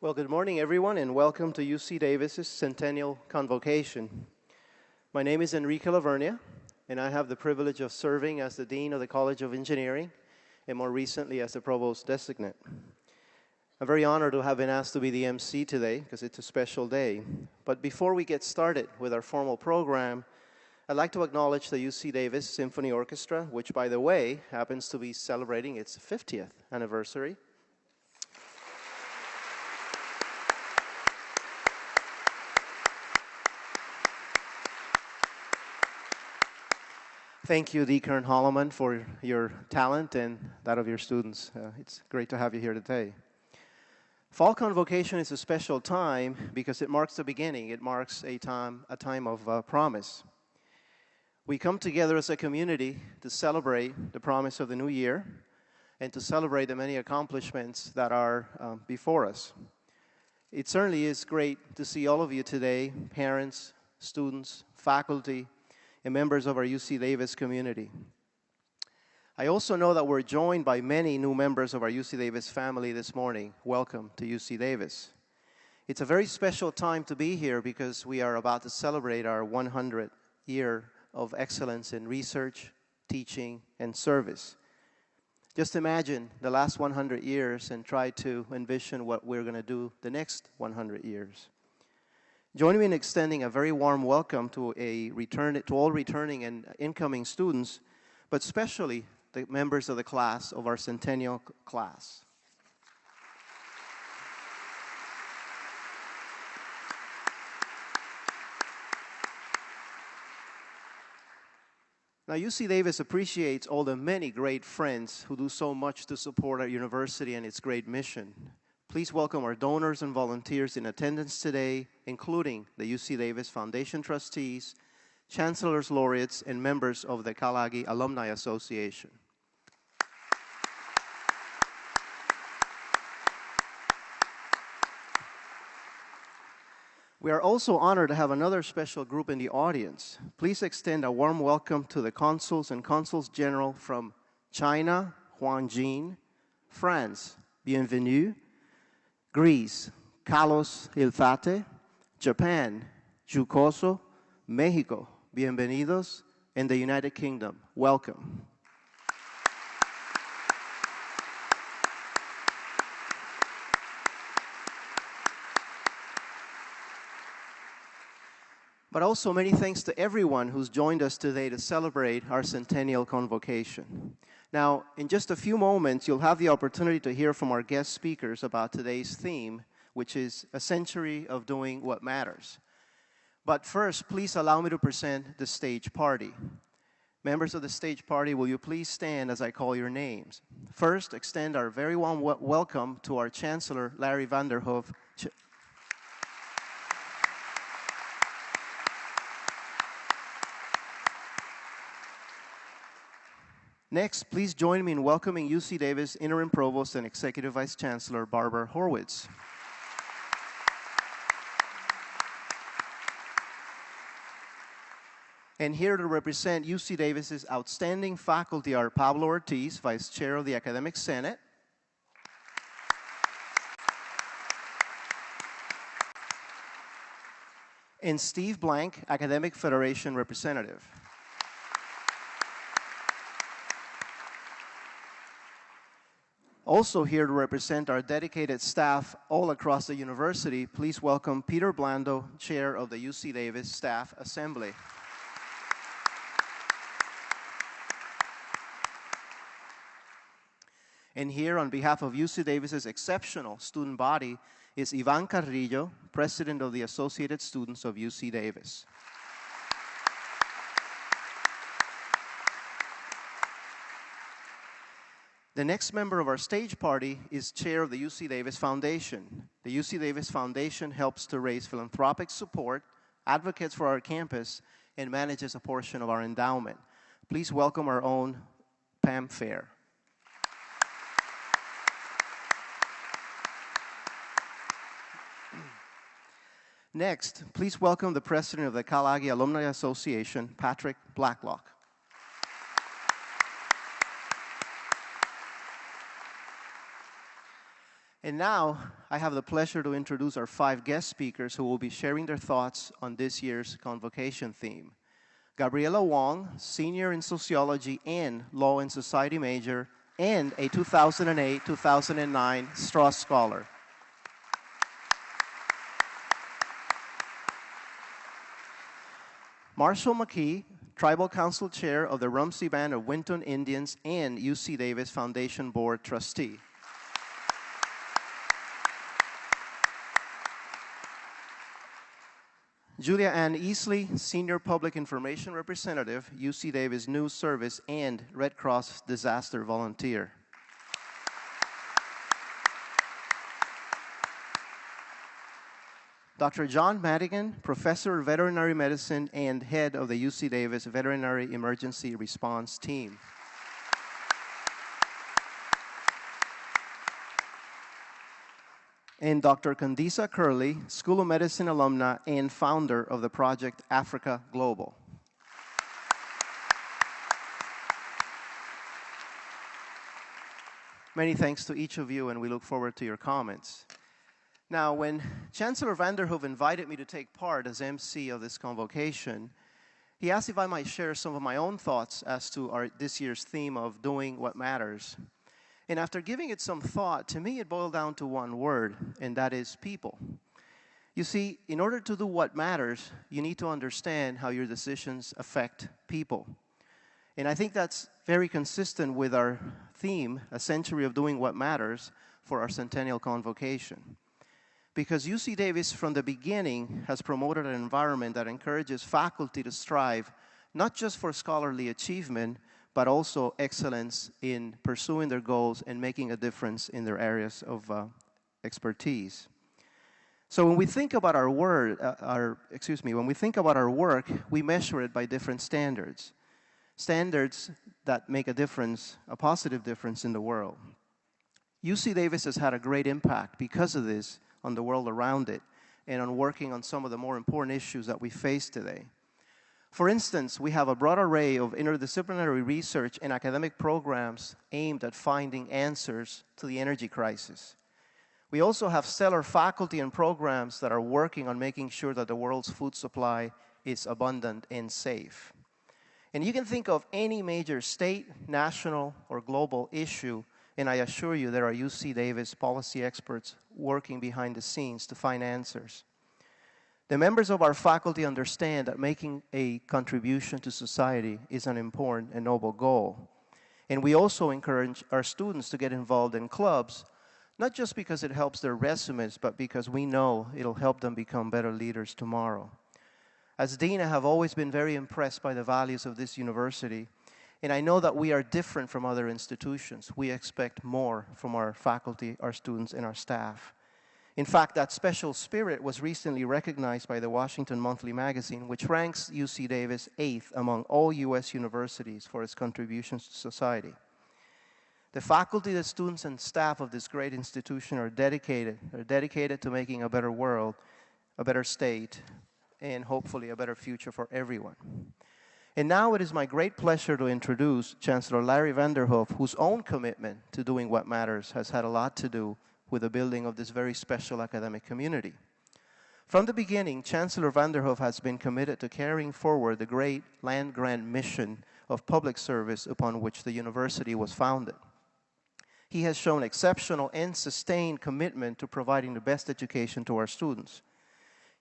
Well, good morning, everyone, and welcome to UC Davis's Centennial Convocation. My name is Enrique Lavernia, and I have the privilege of serving as the Dean of the College of Engineering, and more recently as the Provost Designate. I'm very honored to have been asked to be the MC today, because it's a special day. But before we get started with our formal program, I'd like to acknowledge the UC Davis Symphony Orchestra, which, by the way, happens to be celebrating its 50th anniversary. Thank you, Deacon Holloman, for your talent and that of your students. It's great to have you here today. Fall Convocation is a special time because it marks the beginning. It marks a time of promise. We come together as a community to celebrate the promise of the new year and to celebrate the many accomplishments that are before us. It certainly is great to see all of you today, parents, students, faculty, and members of our UC Davis community. I also know that we're joined by many new members of our UC Davis family this morning. Welcome to UC Davis. It's a very special time to be here because we are about to celebrate our 100th year of excellence in research, teaching, and service. Just imagine the last 100 years and try to envision what we're going to do the next 100 years. Join me in extending a very warm welcome to all returning and incoming students, but especially the members of the class of our Centennial class. Now, UC Davis appreciates all the many great friends who do so much to support our university and its great mission. Please welcome our donors and volunteers in attendance today, including the UC Davis Foundation trustees, chancellors, laureates, and members of the Kalagi Alumni Association. We are also honored to have another special group in the audience. Please extend a warm welcome to the consuls and consuls general from China, Huang Jin, France, bienvenue, Greece, Carlos Ilfate, Japan, Jucoso, Mexico, bienvenidos, and the United Kingdom, welcome. But also many thanks to everyone who's joined us today to celebrate our Centennial Convocation. Now, in just a few moments, you'll have the opportunity to hear from our guest speakers about today's theme, which is a century of doing what matters. But first, please allow me to present the stage party. Members of the stage party, will you please stand as I call your names? First, extend our very warm welcome to our Chancellor Larry Vanderhoef. Next, please join me in welcoming UC Davis Interim Provost and Executive Vice Chancellor Barbara Horwitz. And here to represent UC Davis's outstanding faculty are Pablo Ortiz, Vice Chair of the Academic Senate, and Steve Blank, Academic Federation Representative. Also here to represent our dedicated staff all across the university, please welcome Peter Blando, Chair of the UC Davis Staff Assembly. And here on behalf of UC Davis's exceptional student body is Ivan Carrillo, President of the Associated Students of UC Davis. The next member of our stage party is chair of the UC Davis Foundation. The UC Davis Foundation helps to raise philanthropic support, advocates for our campus, and manages a portion of our endowment. Please welcome our own Pam Fair. Next, please welcome the president of the Kalagi Alumni Association, Patrick Blacklock. And now, I have the pleasure to introduce our 5 guest speakers who will be sharing their thoughts on this year's Convocation theme. Gabriela Wong, senior in sociology and law and society major, and a 2008-2009 Strauss Scholar. Marshall McKee, Tribal Council Chair of the Rumsey Band of Winton Indians and UC Davis Foundation Board Trustee. Julia Ann Easley, Senior Public Information Representative, UC Davis News Service and Red Cross Disaster Volunteer. Dr. John Madigan, Professor of Veterinary Medicine and Head of the UC Davis Veterinary Emergency Response Team. And Dr. Candice Curley, School of Medicine alumna and founder of the project Africa Global. Many thanks to each of you, and we look forward to your comments. Now, when Chancellor Vanderhoef invited me to take part as MC of this convocation, he asked if I might share some of my own thoughts as to this year's theme of doing what matters. And after giving it some thought, to me it boiled down to one word, and that is people. You see, in order to do what matters, you need to understand how your decisions affect people. And I think that's very consistent with our theme, A Century of Doing What Matters, for our Centennial Convocation. Because UC Davis, from the beginning, has promoted an environment that encourages faculty to strive not just for scholarly achievement, but also excellence in pursuing their goals and making a difference in their areas of expertise. So when we think about when we think about our work, we measure it by different standards. Standards that make a difference, a positive difference in the world. UC Davis has had a great impact because of this on the world around it and on working on some of the more important issues that we face today. For instance, we have a broad array of interdisciplinary research and academic programs aimed at finding answers to the energy crisis. We also have stellar faculty and programs that are working on making sure that the world's food supply is abundant and safe. And you can think of any major state, national, or global issue, and I assure you there are UC Davis policy experts working behind the scenes to find answers. The members of our faculty understand that making a contribution to society is an important and noble goal. And we also encourage our students to get involved in clubs, not just because it helps their resumes, but because we know it'll help them become better leaders tomorrow. As dean, I have always been very impressed by the values of this university, and I know that we are different from other institutions. We expect more from our faculty, our students, and our staff. In fact, that special spirit was recently recognized by the Washington Monthly Magazine, which ranks UC Davis 8th among all U.S. universities for its contributions to society. The faculty, the students, and staff of this great institution are dedicated to making a better world, a better state, and hopefully a better future for everyone. And now it is my great pleasure to introduce Chancellor Larry Vanderhoef, whose own commitment to doing what matters has had a lot to do with the building of this very special academic community. From the beginning, Chancellor Vanderhoef has been committed to carrying forward the great land-grant mission of public service upon which the university was founded. He has shown exceptional and sustained commitment to providing the best education to our students.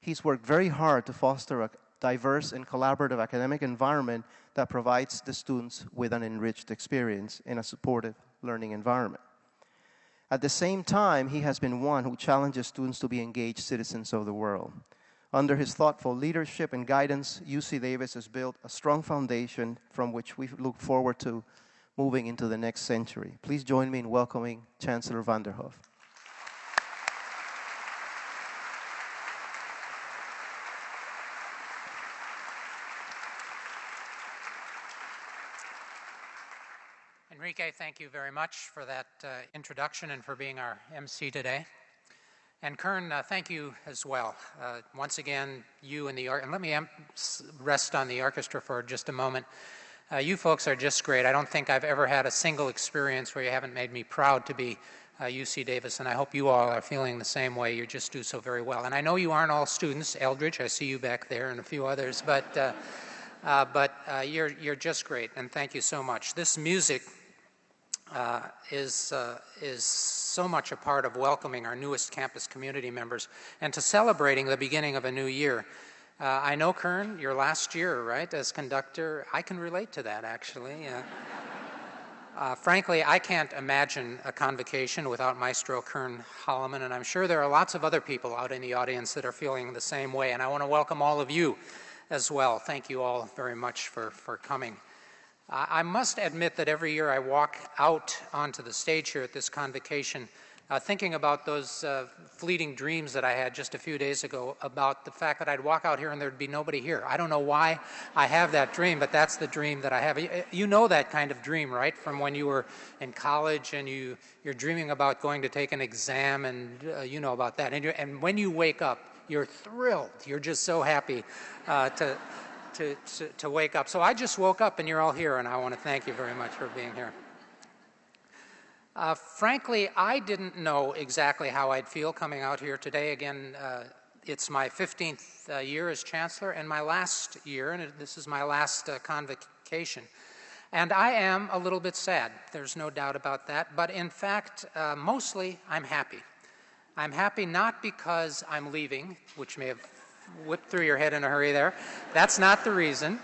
He's worked very hard to foster a diverse and collaborative academic environment that provides the students with an enriched experience in a supportive learning environment. At the same time, he has been one who challenges students to be engaged citizens of the world. Under his thoughtful leadership and guidance, UC Davis has built a strong foundation from which we look forward to moving into the next century. Please join me in welcoming Chancellor Vanderhoef. Enrique, thank you very much for that introduction and for being our MC today. And Kern, thank you as well. Once again, you and and let me rest on the orchestra for just a moment. You folks are just great. I don't think I've ever had a single experience where you haven't made me proud to be UC Davis, and I hope you all are feeling the same way. You just do so very well. And I know you aren't all students. Eldridge, I see you back there, and a few others, but you're just great, and thank you so much. This music is so much a part of welcoming our newest campus community members and to celebrating the beginning of a new year. I know, Kern, your last year, right, as conductor, I can relate to that, actually. Frankly, I can't imagine a convocation without Maestro Kern Holloman, and I'm sure there are lots of other people out in the audience that are feeling the same way, and I want to welcome all of you as well. Thank you all very much for coming. I must admit that every year I walk out onto the stage here at this convocation thinking about those fleeting dreams that I had just a few days ago about the fact that I'd walk out here and there'd be nobody here. I don't know why I have that dream, but that's the dream that I have. You know that kind of dream, right? From when you were in college and you're dreaming about going to take an exam, and you know about that. And when you wake up, you're thrilled. You're just so happy to wake up. So I just woke up and you're all here, and I want to thank you very much for being here. Frankly, I didn't know exactly how I'd feel coming out here today. Again, it's my 15th year as Chancellor and my last year, and this is my last convocation. And I am a little bit sad. There's no doubt about that. But in fact, mostly I'm happy. I'm happy not because I'm leaving, which may have whipped through your head in a hurry there. That's not the reason.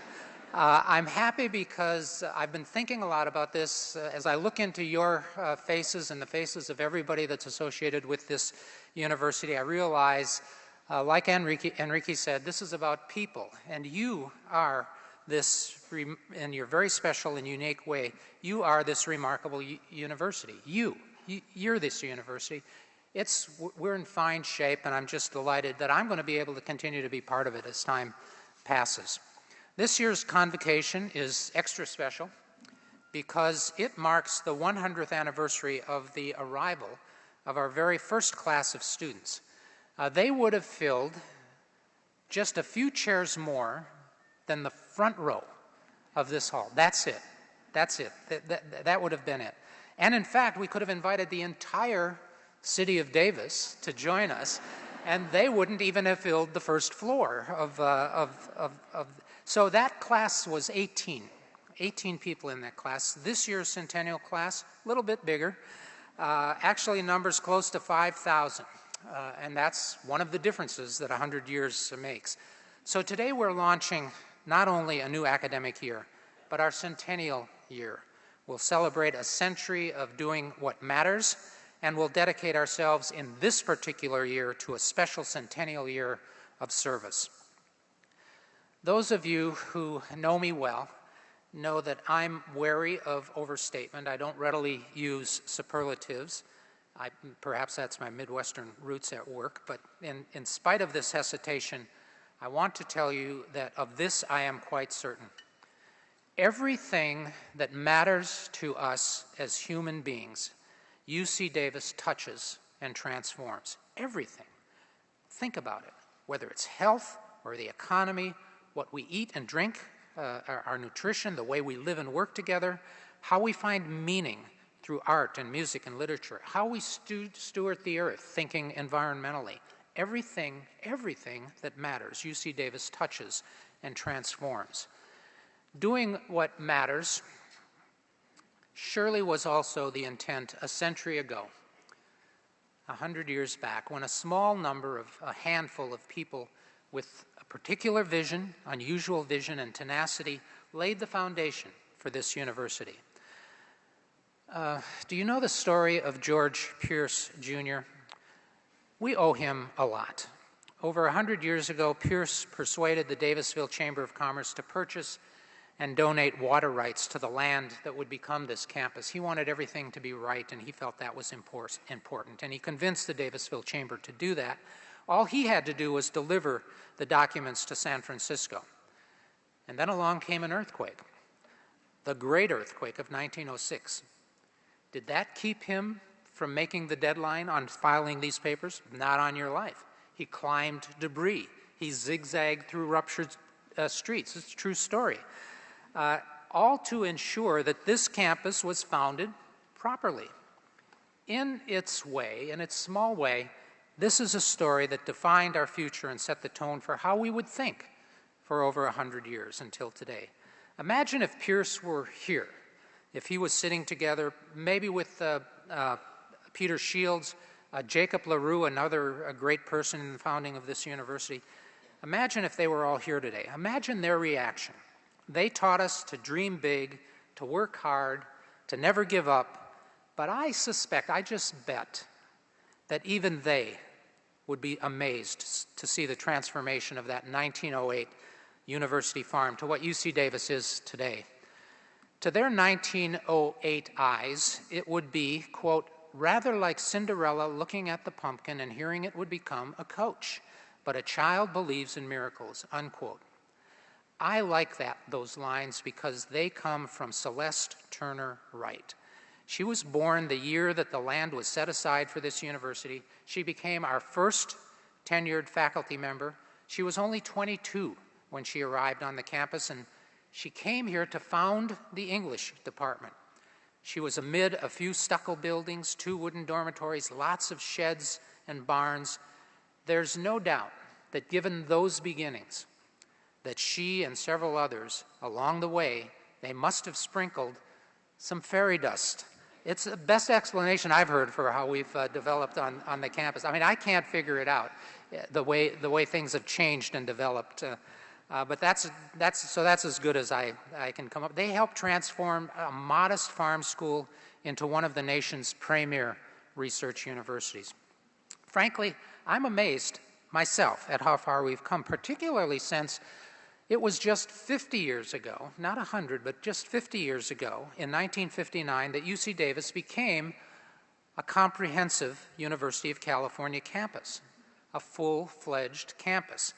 I'm happy because I've been thinking a lot about this. As I look into your faces and the faces of everybody that's associated with this university, I realize, like Enrique said, this is about people. And you are this, in your very special and unique way, you are this remarkable university. You're this university. We're in fine shape, and I'm just delighted that I'm going to be able to continue to be part of it as time passes. This year's convocation is extra special because it marks the 100th anniversary of the arrival of our very first class of students. They would have filled just a few chairs more than the front row of this hall. That's it. That's it. That would have been it. And in fact, we could have invited the entire city of Davis to join us, and they wouldn't even have filled the first floor so that class was 18 people in that class. This year's Centennial class, a little bit bigger, actually numbers close to 5,000, and that's one of the differences that 100 years makes. So today we're launching not only a new academic year, but our Centennial year. We'll celebrate a century of doing what matters, and we'll dedicate ourselves in this particular year to a special Centennial year of service. Those of you who know me well know that I'm wary of overstatement. I don't readily use superlatives. Perhaps that's my Midwestern roots at work, but in spite of this hesitation, I want to tell you that of this I am quite certain. Everything that matters to us as human beings, UC Davis touches and transforms. Everything. Think about it, whether it's health or the economy, what we eat and drink, our nutrition, the way we live and work together, how we find meaning through art and music and literature, how we steward the earth, thinking environmentally. Everything that matters, UC Davis touches and transforms. Doing what matters surely was also the intent a century ago, 100 years back, when a small number of a handful of people with a particular vision, unusual vision, and tenacity laid the foundation for this university. Do you know the story of George Pierce, Jr.? We owe him a lot. Over 100 years ago, Pierce persuaded the Davisville Chamber of Commerce to purchase and donate water rights to the land that would become this campus. He wanted everything to be right, and he felt that was important. And he convinced the Davisville Chamber to do that. All he had to do was deliver the documents to San Francisco. And then along came an earthquake, the great earthquake of 1906. Did that keep him from making the deadline on filing these papers? Not on your life. He climbed debris. He zigzagged through ruptured streets. It's a true story. All to ensure that this campus was founded properly. In its way, in its small way, this is a story that defined our future and set the tone for how we would think for over 100 years until today. Imagine if Pierce were here, if he was sitting together, maybe with Peter Shields, Jacob LaRue, another great person in the founding of this university. Imagine if they were all here today. Imagine their reaction. They taught us to dream big, to work hard, to never give up, but I suspect, I just bet, that even they would be amazed to see the transformation of that 1908 university farm to what UC Davis is today. To their 1908 eyes, it would be, quote, rather like Cinderella looking at the pumpkin and hearing it would become a coach, but a child believes in miracles, unquote. I like those lines because they come from Celeste Turner Wright. She was born the year that the land was set aside for this university. She became our first tenured faculty member. She was only 22 when she arrived on the campus, and she came here to found the English department. She was amid a few stucco buildings, 2 wooden dormitories, lots of sheds and barns. There's no doubt that given those beginnings, that she and several others along the way, they must have sprinkled some fairy dust. It's the best explanation I've heard for how we've developed on the campus. I mean, I can't figure it out, the way things have changed and developed. But that's as good as I can come up. They helped transform a modest farm school into one of the nation's premier research universities. Frankly, I'm amazed myself at how far we've come, particularly since it was just 50 years ago, not 100, but just 50 years ago, in 1959, that UC Davis became a comprehensive University of California campus, a full-fledged campus.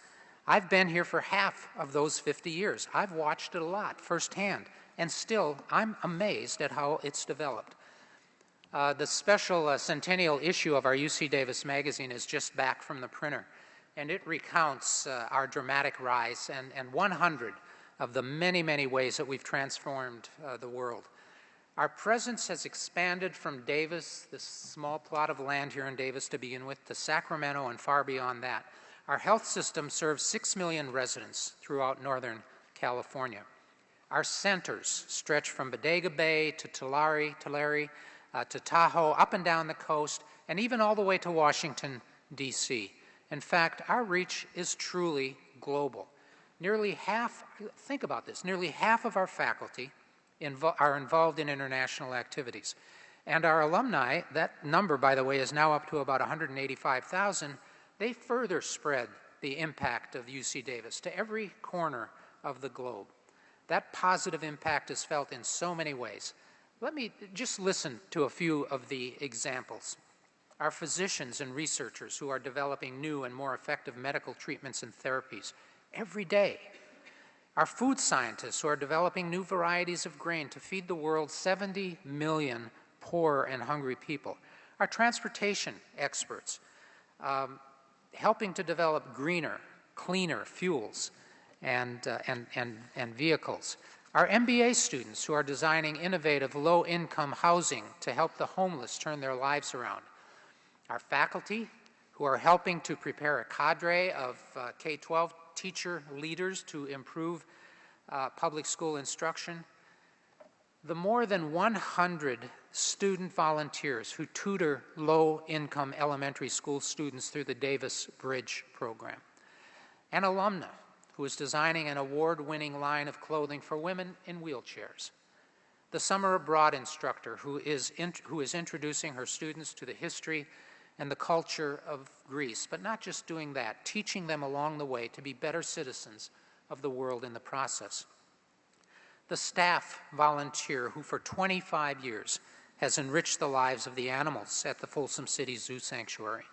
I've been here for half of those 50 years. I've watched it a lot firsthand, and still, I'm amazed at how it's developed. The special Centennial issue of our UC Davis magazine is just back from the printer, and it recounts our dramatic rise and 100 of the many, many ways that we've transformed the world. Our presence has expanded from Davis, this small plot of land here in Davis to begin with, to Sacramento and far beyond that. Our health system serves 6 million residents throughout Northern California. Our centers stretch from Bodega Bay to Tulare, to Tahoe, up and down the coast, and even all the way to Washington, D.C. In fact, our reach is truly global. Nearly half, think about this, nearly half of our faculty are involved in international activities. And our alumni, that number, by the way, is now up to about 185,000. They further spread the impact of UC Davis to every corner of the globe. That positive impact is felt in so many ways. Let me just listen to a few of the examples. Our physicians and researchers who are developing new and more effective medical treatments and therapies every day. Our food scientists who are developing new varieties of grain to feed the world's 70 million poor and hungry people. Our transportation experts helping to develop greener, cleaner fuels and vehicles. Our MBA students who are designing innovative low-income housing to help the homeless turn their lives around. Our faculty who are helping to prepare a cadre of K-12 teacher leaders to improve public school instruction. The more than 100 student volunteers who tutor low-income elementary school students through the Davis Bridge program. An alumna who is designing an award-winning line of clothing for women in wheelchairs. The summer abroad instructor who is introducing her students to the history and the culture of Greece, but not just doing that, teaching them along the way to be better citizens of the world in the process. The staff volunteer who for 25 years has enriched the lives of the animals at the Folsom City Zoo Sanctuary.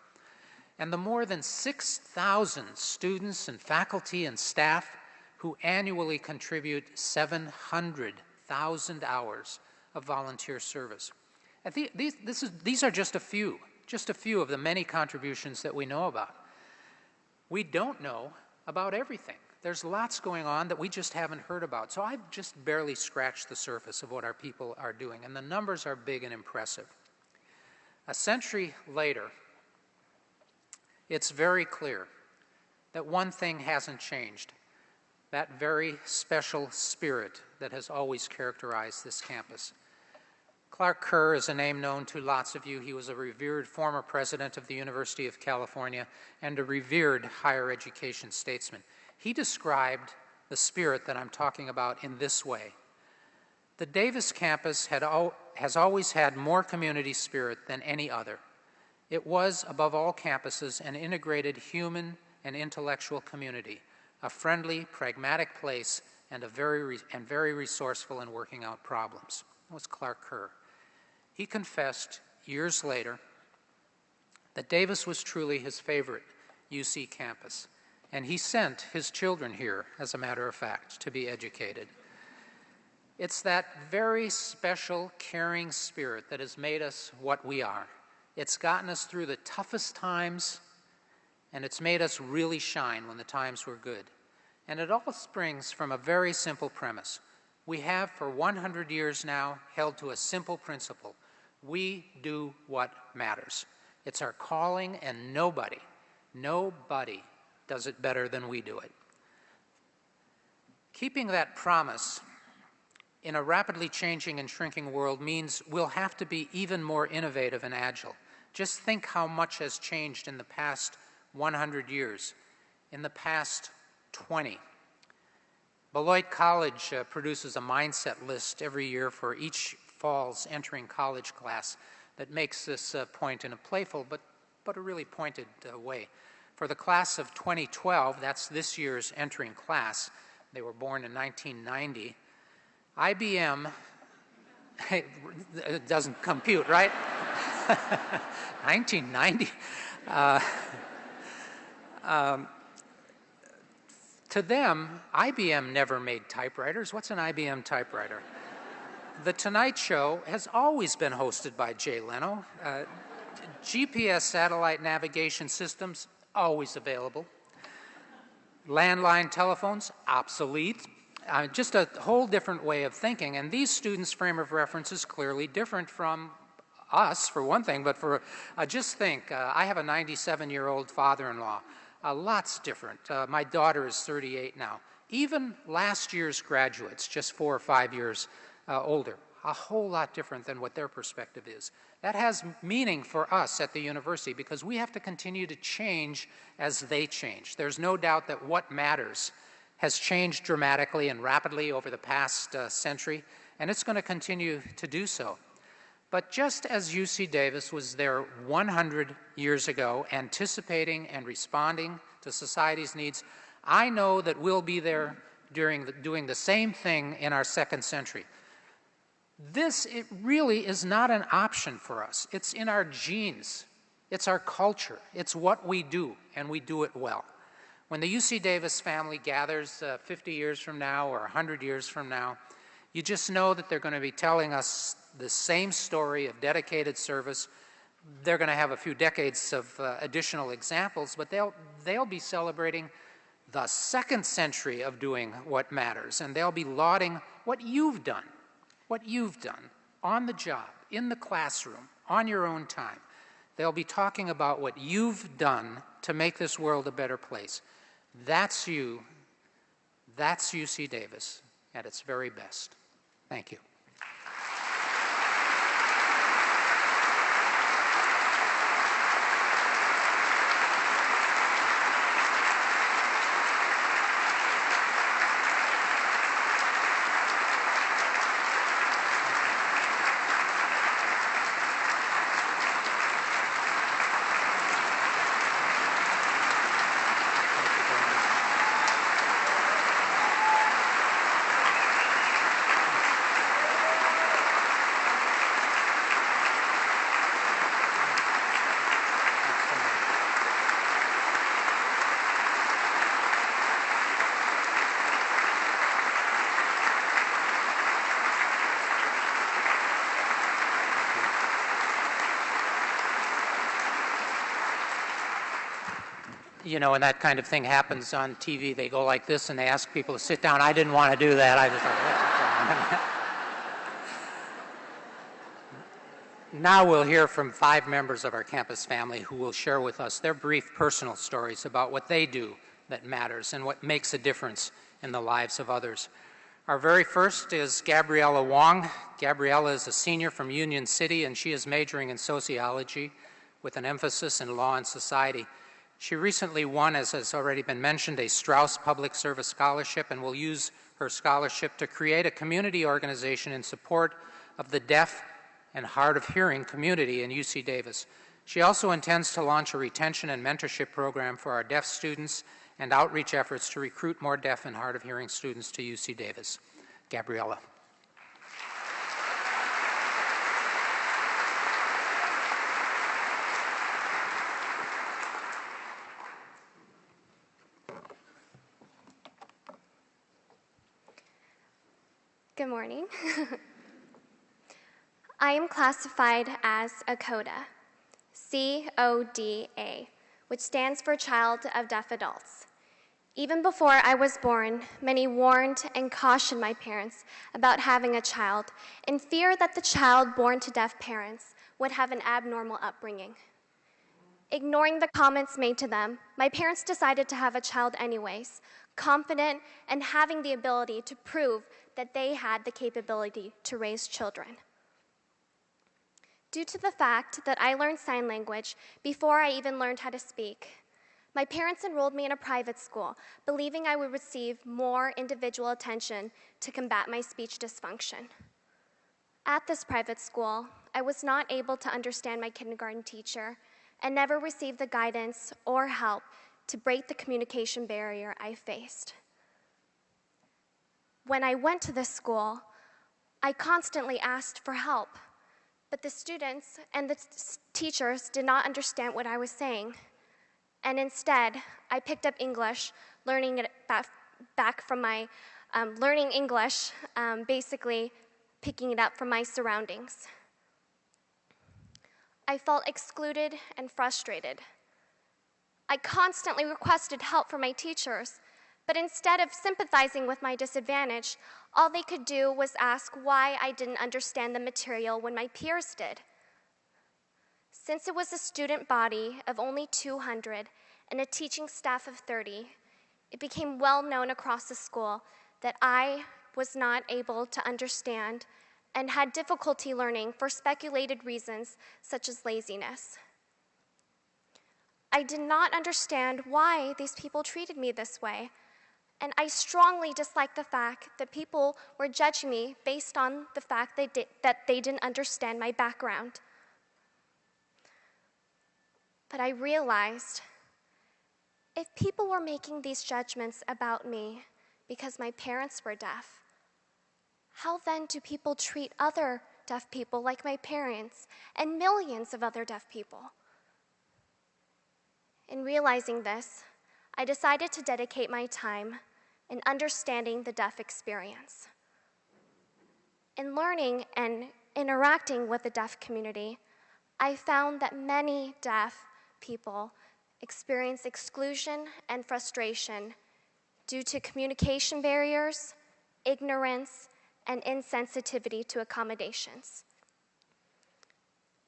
And the more than 6,000 students and faculty and staff who annually contribute 700,000 hours of volunteer service. These are just a few of the many contributions that we know about. We don't know about everything. There's lots going on that we just haven't heard about. So I've just barely scratched the surface of what our people are doing, and the numbers are big and impressive. A century later, it's very clear that one thing hasn't changed, that very special spirit that has always characterized this campus. Clark Kerr is a name known to lots of you. He was a revered former president of the University of California and a revered higher education statesman. He described the spirit that I'm talking about in this way. The Davis campus has always had more community spirit than any other. It was, above all campuses, an integrated human and intellectual community, a friendly, pragmatic place, and very resourceful in working out problems. That was Clark Kerr. He confessed years later that Davis was truly his favorite UC campus, and he sent his children here, as a matter of fact, to be educated. It's that very special, caring spirit that has made us what we are. It's gotten us through the toughest times, and it's made us really shine when the times were good. And it all springs from a very simple premise. We have, for 100 years now, held to a simple principle. We do what matters. It's our calling, and nobody does it better than we do it. Keeping that promise in a rapidly changing and shrinking world means we'll have to be even more innovative and agile. Just think how much has changed in the past 100 years, in the past 20. Beloit College produces a mindset list every year for each fall's entering college class that makes this point in a playful but a really pointed way. For the class of 2012, that's this year's entering class, they were born in 1990, IBM, it doesn't compute, right? 1990. To them, IBM never made typewriters. What's an IBM typewriter? The Tonight Show has always been hosted by Jay Leno. GPS satellite navigation systems, always available. Landline telephones, obsolete. Just a whole different way of thinking. And these students' frame of reference is clearly different from us, for one thing, but for just think, I have a 97-year-old father-in-law. Lots different. My daughter is 38 now. Even last year's graduates, just 4 or 5 years older, a whole lot different than what their perspective is. That has meaning for us at the university because we have to continue to change as they change. There's no doubt that what matters has changed dramatically and rapidly over the past century, and it's going to continue to do so. But just as UC Davis was there 100 years ago, anticipating and responding to society's needs, I know that we'll be there doing the same thing in our second century. It really is not an option for us. It's in our genes. It's our culture. It's what we do, and we do it well. When the UC Davis family gathers 50 years from now or 100 years from now, you just know that they're going to be telling us the same story of dedicated service. They're going to have a few decades of additional examples, but they'll be celebrating the second century of doing what matters, and they'll be lauding what you've done on the job, in the classroom, on your own time. They'll be talking about what you've done to make this world a better place. That's you. That's UC Davis at its very best. Thank you. You know, when that kind of thing happens on TV, they go like this and they ask people to sit down. I didn't want to do that. I just thought, Now we'll hear from 5 members of our campus family who will share with us their brief personal stories about what they do that matters and what makes a difference in the lives of others. Our very first is Gabriella Wong. Gabriella is a senior from Union City, and she is majoring in sociology with an emphasis in law and society. She recently won, as has already been mentioned, a Strauss Public Service Scholarship and will use her scholarship to create a community organization in support of the deaf and hard of hearing community in UC Davis. She also intends to launch a retention and mentorship program for our deaf students and outreach efforts to recruit more deaf and hard of hearing students to UC Davis. Gabriella. Good morning. I am classified as a CODA, C-O-D-A, which stands for Child of Deaf Adults. Even before I was born, many warned and cautioned my parents about having a child in fear that the child born to deaf parents would have an abnormal upbringing. Ignoring the comments made to them, my parents decided to have a child anyways, confident and having the ability to prove that they had the capability to raise children. Due to the fact that I learned sign language before I even learned how to speak, my parents enrolled me in a private school, believing I would receive more individual attention to combat my speech dysfunction. At this private school, I was not able to understand my kindergarten teacher and never received the guidance or help to break the communication barrier I faced. When I went to this school, I constantly asked for help, but the students and the teachers did not understand what I was saying. And instead, I picked up English, learning it back from my learning English, basically picking it up from my surroundings. I felt excluded and frustrated. I constantly requested help from my teachers, but instead of sympathizing with my disadvantage, all they could do was ask why I didn't understand the material when my peers did. Since it was a student body of only 200 and a teaching staff of 30, it became well known across the school that I was not able to understand and had difficulty learning for speculated reasons such as laziness. I did not understand why these people treated me this way, and I strongly disliked the fact that people were judging me based on the fact that they didn't understand my background. But I realized if people were making these judgments about me because my parents were deaf, how then do people treat other deaf people like my parents and millions of other deaf people? In realizing this, I decided to dedicate my time in understanding the deaf experience. In learning and interacting with the deaf community, I found that many deaf people experience exclusion and frustration due to communication barriers, ignorance, and insensitivity to accommodations.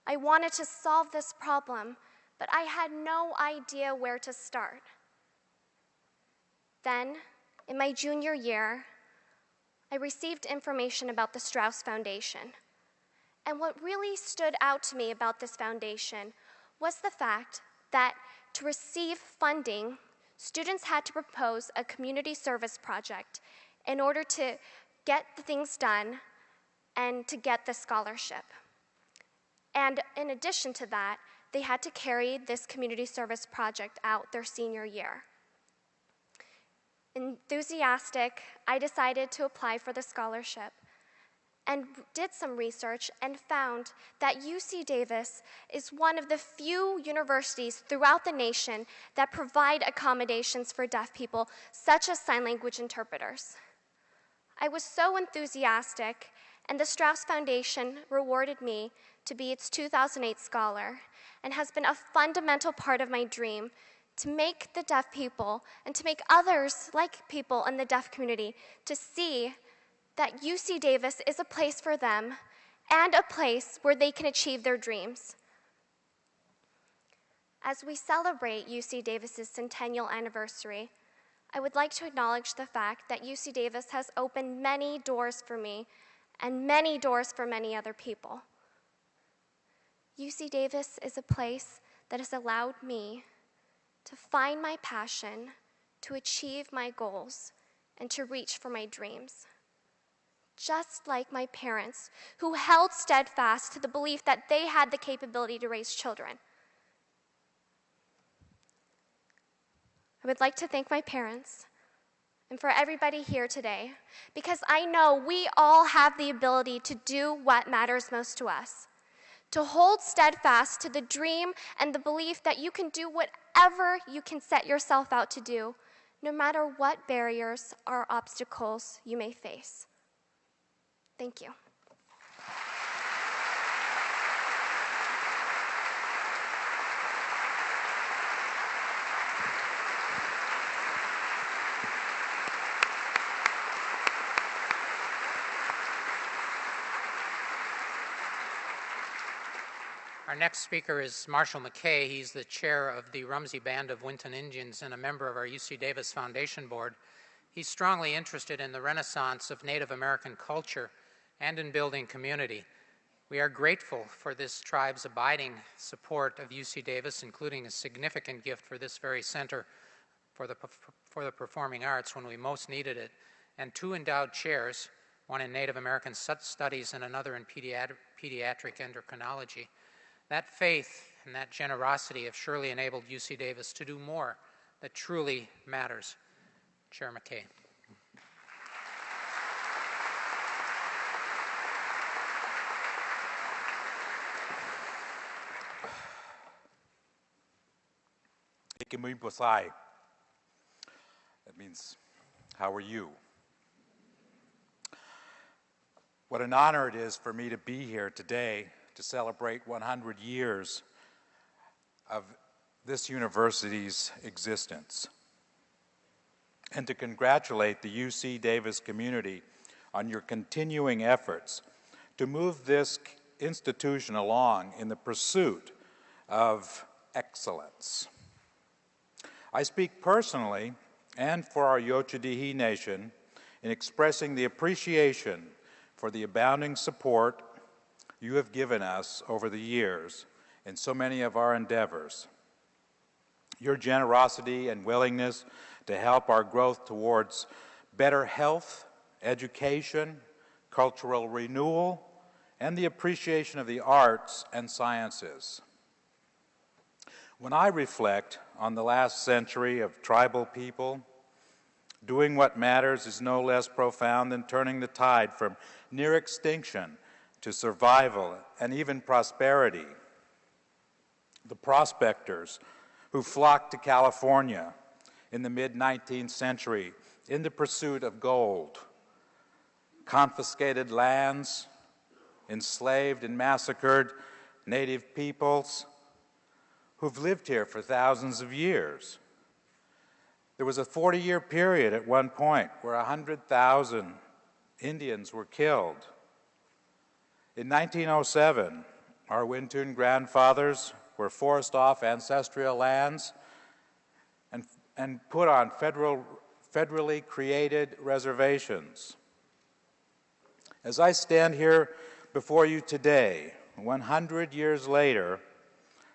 I wanted to solve this problem, but I had no idea where to start. Then, in my junior year, I received information about the Strauss Foundation. And what really stood out to me about this foundation was the fact that to receive funding, students had to propose a community service project in order to get the things done and to get the scholarship. And in addition to that, they had to carry this community service project out their senior year. Enthusiastic, I decided to apply for the scholarship and did some research and found that UC Davis is one of the few universities throughout the nation that provide accommodations for deaf people, such as sign language interpreters. I was so enthusiastic, and the Strauss Foundation rewarded me to be its 2008 scholar and has been a fundamental part of my dream to make the deaf people and to make others like people in the deaf community to see that UC Davis is a place for them and a place where they can achieve their dreams. As we celebrate UC Davis's centennial anniversary, I would like to acknowledge the fact that UC Davis has opened many doors for me and many doors for many other people. UC Davis is a place that has allowed me to find my passion, to achieve my goals, and to reach for my dreams. Just like my parents, who held steadfast to the belief that they had the capability to raise children. I would like to thank my parents and for everybody here today, because I know we all have the ability to do what matters most to us, to hold steadfast to the dream and the belief that you can do whatever you can set yourself out to do, no matter what barriers or obstacles you may face. Thank you. Our next speaker is Marshall McKay. He's the chair of the Rumsey Band of Winton Indians and a member of our UC Davis Foundation Board. He's strongly interested in the renaissance of Native American culture and in building community. We are grateful for this tribe's abiding support of UC Davis, including a significant gift for this very center for the performing arts when we most needed it, and 2 endowed chairs, one in Native American studies and another in pediatric endocrinology. That faith and that generosity have surely enabled UC Davis to do more that truly matters. Chair McKay. That means, how are you? What an honor it is for me to be here today to celebrate 100 years of this university's existence, and to congratulate the UC Davis community on your continuing efforts to move this institution along in the pursuit of excellence. I speak personally and for our Yochadihi Nation in expressing the appreciation for the abounding support you have given us over the years in so many of our endeavors. Your generosity and willingness to help our growth towards better health, education, cultural renewal, and the appreciation of the arts and sciences. When I reflect on the last century of tribal people, doing what matters is no less profound than turning the tide from near extinction to survival and even prosperity. The prospectors who flocked to California in the mid-19th century in the pursuit of gold, confiscated lands, enslaved and massacred native peoples who've lived here for thousands of years. There was a 40-year period at one point where 100,000 Indians were killed. In 1907, our Wintoon grandfathers were forced off ancestral lands and put on federally created reservations. As I stand here before you today, 100 years later,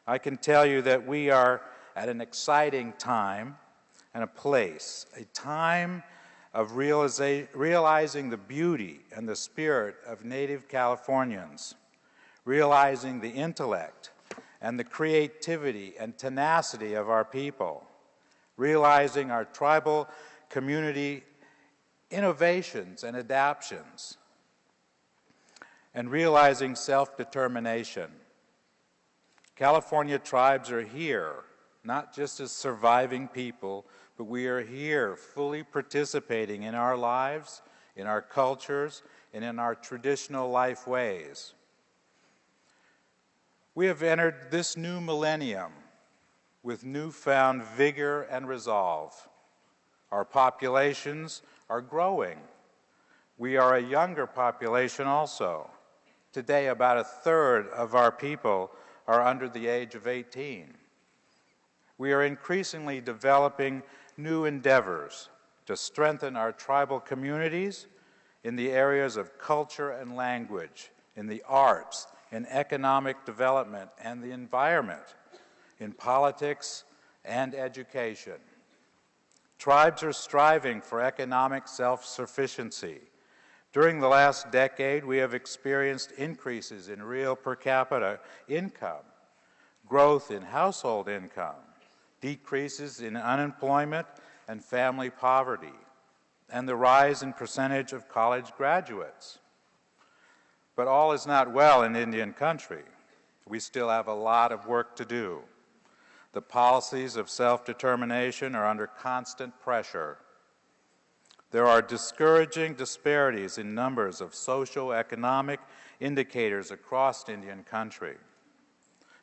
I can tell you that we are at an exciting time and a place, a time of realizing the beauty and the spirit of Native Californians, realizing the intellect and the creativity and tenacity of our people, realizing our tribal community innovations and adaptions, and realizing self-determination. California tribes are here, not just as surviving people, but we are here fully participating in our lives, in our cultures, and in our traditional life ways. We have entered this new millennium with newfound vigor and resolve. Our populations are growing. We are a younger population also. Today, about a third of our people are under the age of 18. We are increasingly developing new endeavors to strengthen our tribal communities in the areas of culture and language, in the arts, in economic development and the environment, in politics and education. Tribes are striving for economic self-sufficiency. During the last decade, we have experienced increases in real per capita income, growth in household income, decreases in unemployment and family poverty, and the rise in percentage of college graduates. But all is not well in Indian country. We still have a lot of work to do. The policies of self-determination are under constant pressure. There are discouraging disparities in numbers of socio-economic indicators across Indian country.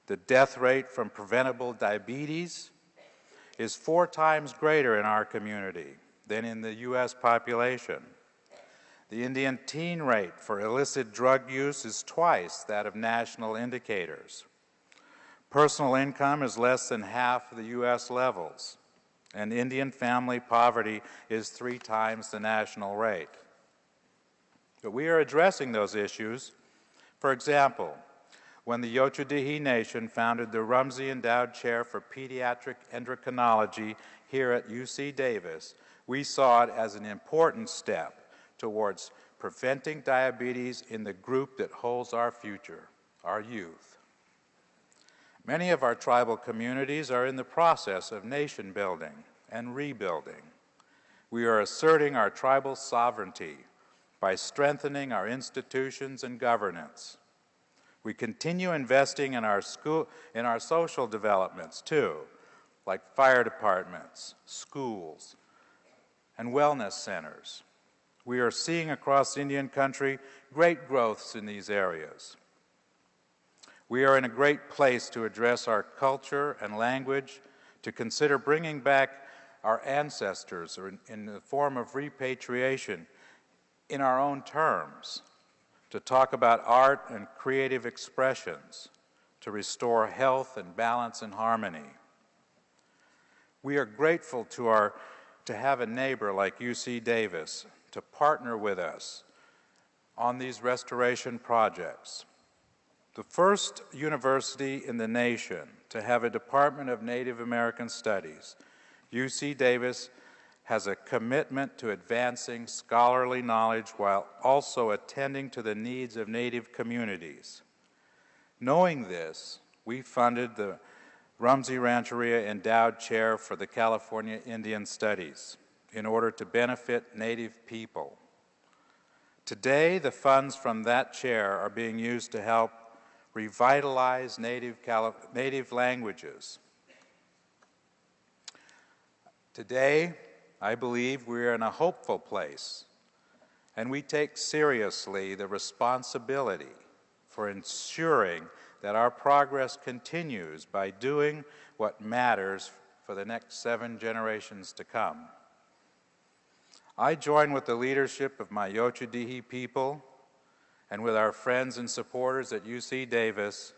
The death rate from preventable diabetes is 4 times greater in our community than in the U.S. population. The Indian teen rate for illicit drug use is twice that of national indicators. Personal income is less than half the U.S. levels, and Indian family poverty is 3 times the national rate. But we are addressing those issues. For example, when the Yochudihi Nation founded the Rumsey Endowed Chair for Pediatric Endocrinology here at UC Davis, we saw it as an important step towards preventing diabetes in the group that holds our future, our youth. Many of our tribal communities are in the process of nation building and rebuilding. We are asserting our tribal sovereignty by strengthening our institutions and governance. We continue investing in our social developments too, like fire departments, schools, and wellness centers. We are seeing across Indian country great growths in these areas. We are in a great place to address our culture and language, to consider bringing back our ancestors or in the form of repatriation in our own terms, to talk about art and creative expressions, to restore health and balance and harmony. We are grateful to have a neighbor like UC Davis to partner with us on these restoration projects. The first university in the nation to have a Department of Native American Studies, UC Davis has a commitment to advancing scholarly knowledge while also attending to the needs of Native communities. Knowing this, we funded the Rumsey Rancheria Endowed Chair for the California Indian Studies in order to benefit Native people. Today, the funds from that chair are being used to help revitalize native languages. Today, I believe we're in a hopeful place, and we take seriously the responsibility for ensuring that our progress continues by doing what matters for the next 7 generations to come. I join with the leadership of my Yochudihi people and with our friends and supporters at UC Davis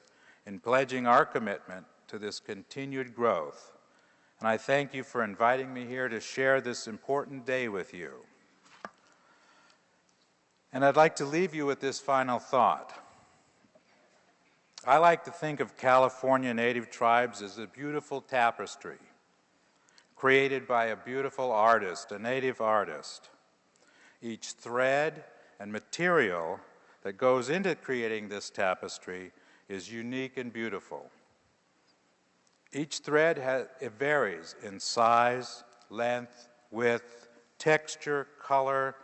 in pledging our commitment to this continued growth. And I thank you for inviting me here to share this important day with you. And I'd like to leave you with this final thought. I like to think of California Native tribes as a beautiful tapestry created by a beautiful artist, a Native artist. Each thread and material that goes into creating this tapestry is unique and beautiful. Each thread it varies in size, length, width, texture, color,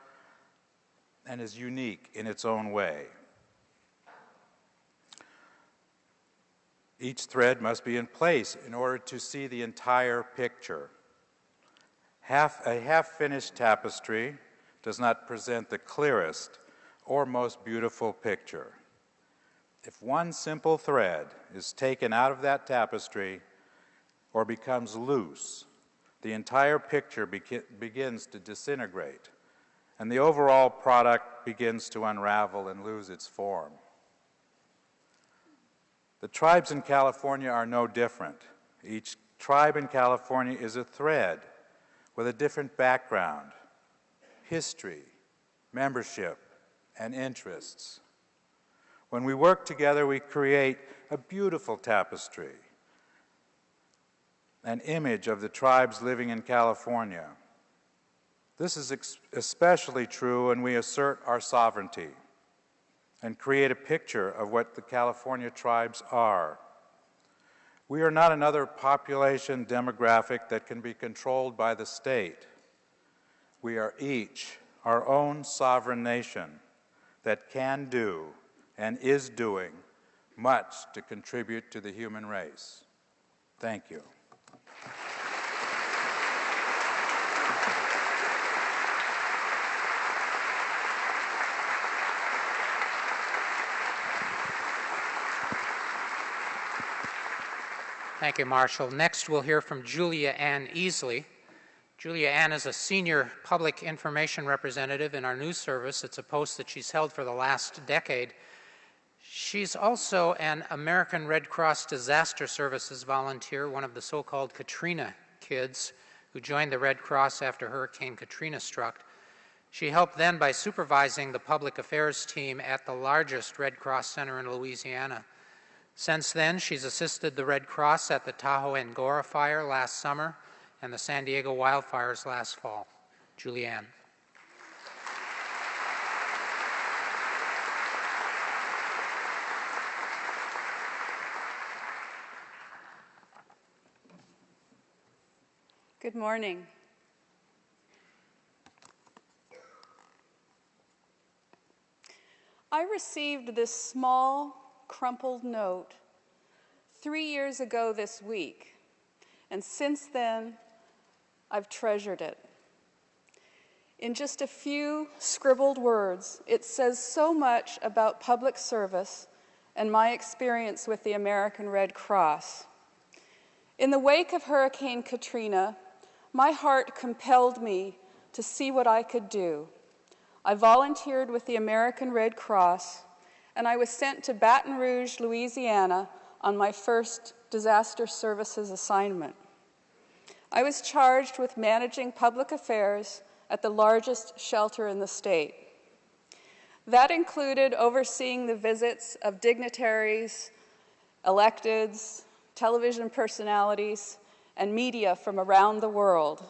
and is unique in its own way. Each thread must be in place in order to see the entire picture. A half-finished tapestry does not present the clearest or most beautiful picture. If one simple thread is taken out of that tapestry or becomes loose, the entire picture begins to disintegrate, and the overall product begins to unravel and lose its form. The tribes in California are no different. Each tribe in California is a thread with a different background, history, membership, and interests. When we work together, we create a beautiful tapestry, an image of the tribes living in California. This is especially true when we assert our sovereignty and create a picture of what the California tribes are. We are not another population demographic that can be controlled by the state. We are each our own sovereign nation that can do and is doing much to contribute to the human race. Thank you. Thank you, Marshall. Next, we'll hear from Julia Ann Easley. Julia Ann is a senior public information representative in our news service. It's a post that she's held for the last decade. She's also an American Red Cross Disaster Services volunteer, one of the so-called Katrina kids who joined the Red Cross after Hurricane Katrina struck. She helped then by supervising the public affairs team at the largest Red Cross center in Louisiana. Since then, she's assisted the Red Cross at the Tahoe Angora fire last summer and the San Diego wildfires last fall. Julianne. Good morning. I received this small, crumpled note 3 years ago this week, and since then, I've treasured it. In just a few scribbled words, it says so much about public service and my experience with the American Red Cross. In the wake of Hurricane Katrina, my heart compelled me to see what I could do. I volunteered with the American Red Cross, and I was sent to Baton Rouge, Louisiana, on my first disaster services assignment. I was charged with managing public affairs at the largest shelter in the state. That included overseeing the visits of dignitaries, electeds, television personalities, and media from around the world.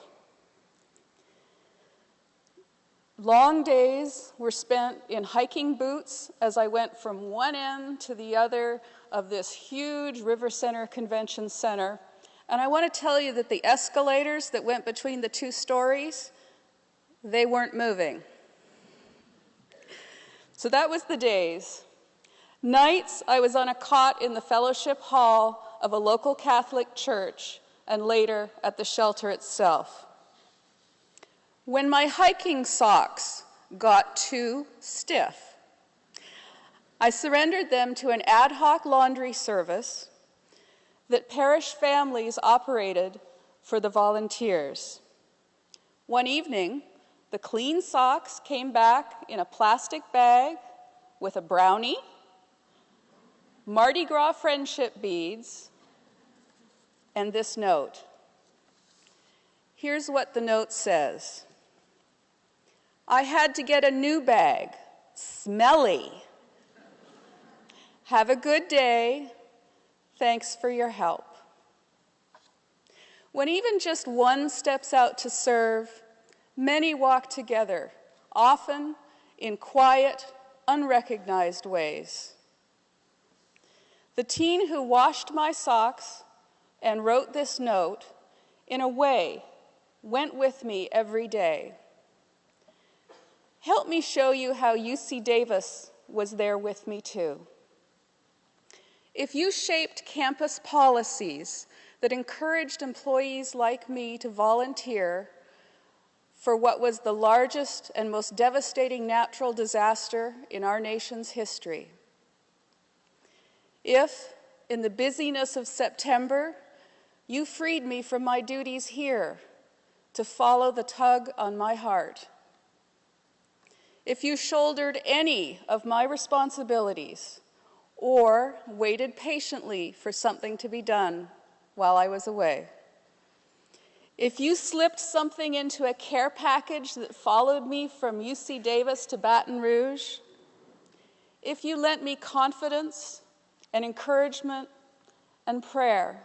Long days were spent in hiking boots as I went from one end to the other of this huge River Center Convention Center. And I want to tell you that the escalators that went between the two stories, they weren't moving. So that was the days. Nights, I was on a cot in the fellowship hall of a local Catholic church, and later at the shelter itself. When my hiking socks got too stiff, I surrendered them to an ad hoc laundry service that parish families operated for the volunteers. One evening, the clean socks came back in a plastic bag with a brownie, Mardi Gras friendship beads, and this note. Here's what the note says. I had to get a new bag, smelly. Have a good day. Thanks for your help. When even just one steps out to serve, many walk together, often in quiet, unrecognized ways. The teen who washed my socks and wrote this note, in a way, went with me every day. Help me show you how UC Davis was there with me too. If you shaped campus policies that encouraged employees like me to volunteer for what was the largest and most devastating natural disaster in our nation's history, if, in the busyness of September, you freed me from my duties here to follow the tug on my heart, if you shouldered any of my responsibilities or waited patiently for something to be done while I was away. If you slipped something into a care package that followed me from UC Davis to Baton Rouge, if you lent me confidence and encouragement and prayer,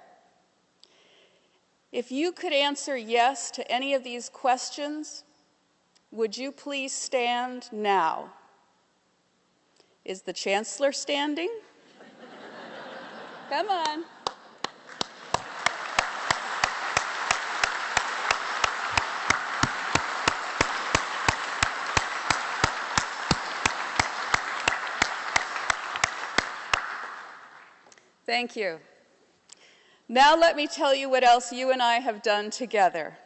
if you could answer yes to any of these questions, would you please stand now? Is the Chancellor standing? Come on. Thank you. Now let me tell you what else you and I have done together.